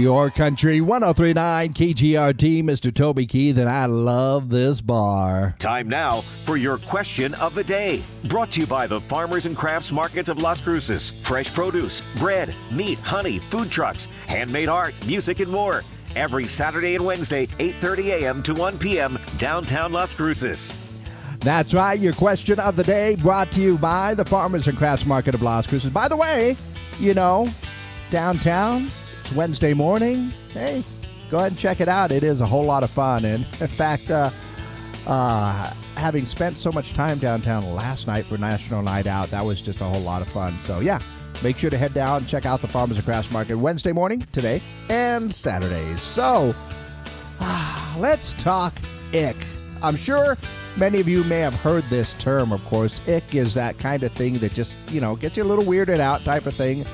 Your country 1039 KGRT, Mr. Toby Keith, and I love this bar. Time now for your question of the day. Brought to you by the Farmers and Crafts Markets of Las Cruces. Fresh produce, bread, meat, honey, food trucks, handmade art, music, and more. Every Saturday and Wednesday, 8:30 a.m. to 1 p.m., downtown Las Cruces. That's right. Your question of the day brought to you by the Farmers and Crafts Market of Las Cruces. By the way, downtown, it's Wednesday morning. Hey, go ahead and check it out. It is a whole lot of fun. And in fact, having spent so much time downtown last night for National Night Out, that was just a whole lot of fun. So yeah, make sure to head down and check out the Farmers and Crafts Market Wednesday morning, today, and Saturdays. So let's talk ick. I'm sure many of you may have heard this term, of course. Ick is that kind of thing that just, gets you a little weirded out type of thing.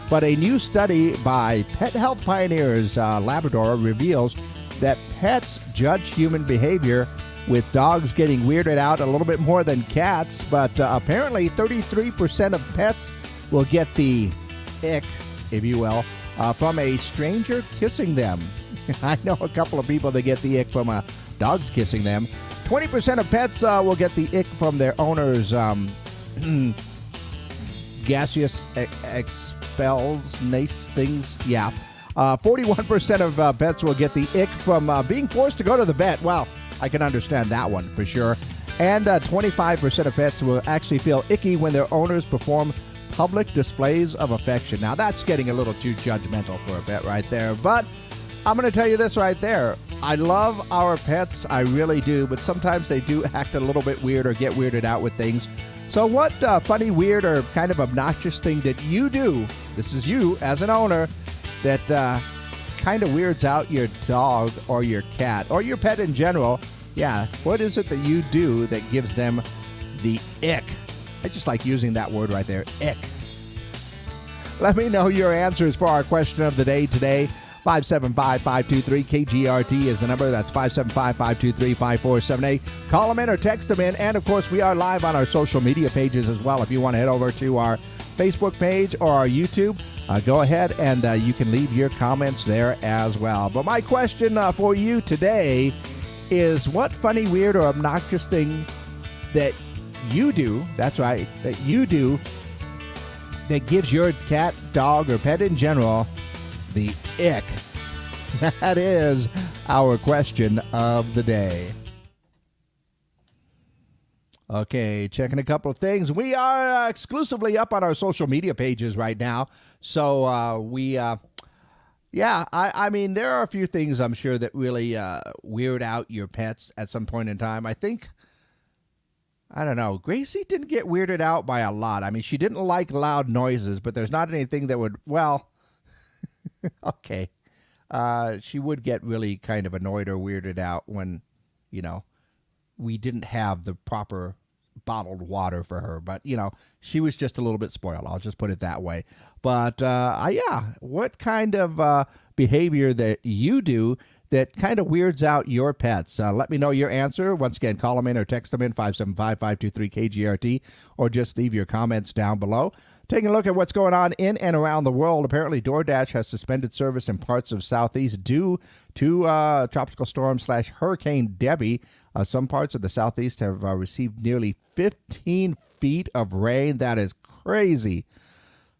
But a new study by Pet Health Pioneers Labrador reveals that pets judge human behavior, with dogs getting weirded out a little bit more than cats. But apparently 33% of pets will get the ick, if you will, from a stranger kissing them. I know a couple of people that get the ick from dogs kissing them. 20% of pets will get the ick from their owners' gaseous expels things. Yeah. 41% of pets will get the ick from being forced to go to the vet. Well, I can understand that one for sure. And 25% of pets will actually feel icky when their owners perform public displays of affection. Now, that's getting a little too judgmental for a pet right there. But I'm going to tell you this right there. I love our pets. I really do. But sometimes they do act a little bit weird or get weirded out with things. So what funny, weird, or kind of obnoxious thing that you do, this is you as an owner, that kind of weirds out your dog or your cat or your pet in general? Yeah, what is it that you do that gives them the ick? I just like using that word right there, ick. Let me know your answers for our question of the day today. 575-523-KGRT is the number. That's 575-523-5478. Call them in or text them in. And, of course, we are live on our social media pages as well. If you want to head over to our Facebook page or our YouTube, go ahead and you can leave your comments there as well. But my question for you today is, what funny, weird, or obnoxious thing that you do, that's right, that you do, that gives your cat, dog, or pet in general the ick? That is our question of the day. Okay, checking a couple of things. We are exclusively up on our social media pages right now. So I mean, there are a few things I'm sure that really weird out your pets at some point in time. I don't know. Gracie didn't get weirded out by a lot. I mean, she didn't like loud noises, but there's not anything that would, okay. She would get really kind of annoyed or weirded out when, we didn't have the proper bottled water for her. But, she was just a little bit spoiled. I'll just put it that way. But, what kind of behavior that you do that kind of weirds out your pets? Let me know your answer. Once again, call them in or text them in, 575-523-KGRT, or just leave your comments down below. Taking a look at what's going on in and around the world. Apparently, DoorDash has suspended service in parts of Southeast due to tropical storm / Hurricane Debbie. Some parts of the Southeast have received nearly 15 feet of rain. That is crazy.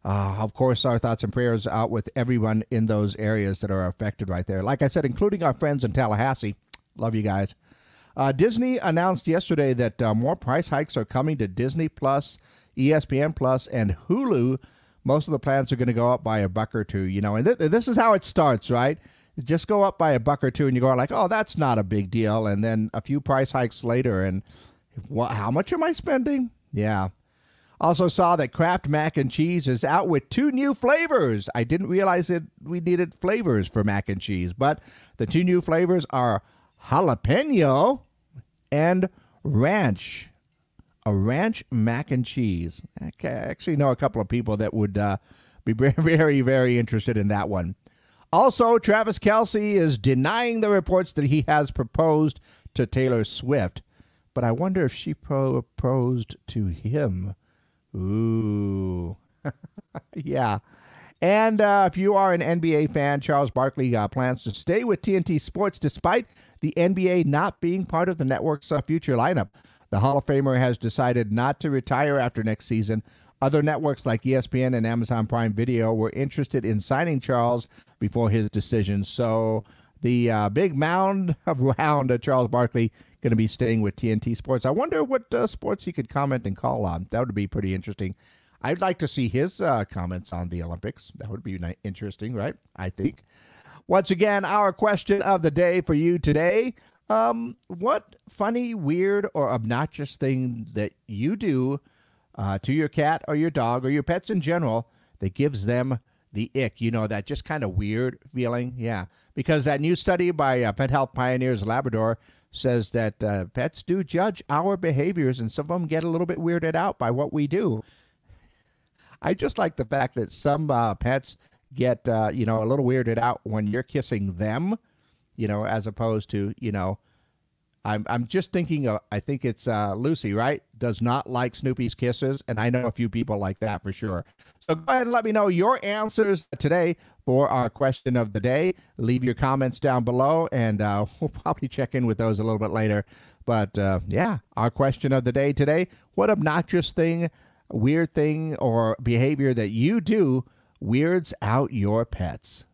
Of course, our thoughts and prayers out with everyone in those areas that are affected right there. Like I said, including our friends in Tallahassee. Love you guys. Disney announced yesterday that more price hikes are coming to Disney Plus, ESPN Plus, and Hulu. Most of the plans are going to go up by $1 or $2, and this is how it starts, right? Just go up by $1 or $2, and you go like, oh, that's not a big deal. And then a few price hikes later, and how much am I spending? Yeah. Also saw that Kraft Mac and Cheese is out with 2 new flavors. I didn't realize that we needed flavors for mac and cheese, but the 2 new flavors are jalapeno and ranch. A ranch mac and cheese. I actually know a couple of people that would be very, very interested in that one. Also, Travis Kelce is denying the reports that he has proposed to Taylor Swift, but I wonder if she proposed to him. Ooh. Yeah. And if you are an NBA fan, Charles Barkley plans to stay with TNT Sports despite the NBA not being part of the network's future lineup. The Hall of Famer has decided not to retire after next season. Other networks like ESPN and Amazon Prime Video were interested in signing Charles before his decision. So the big mound around Charles Barkley going to be staying with TNT Sports. I wonder what sports he could comment and call on. That would be pretty interesting. I'd like to see his comments on the Olympics. That would be interesting, right? I think. Once again, our question of the day for you today. What funny, weird, or obnoxious thing that you do to your cat or your dog or your pets in general that gives them the ick? You know, that just kind of weird feeling? Yeah. Because that new study by Pet Health Pioneers Labrador says that pets do judge our behaviors, and some of them get a little bit weirded out by what we do. I just like the fact that some pets get, a little weirded out when you're kissing them, as opposed to, I'm just thinking of, I think it's Lucy, right? Does not like Snoopy's kisses, and I know a few people like that for sure. So go ahead and let me know your answers today for our question of the day. Leave your comments down below, and we'll probably check in with those a little bit later. But, our question of the day today, what obnoxious thing, weird thing, or behavior that you do weirds out your pets?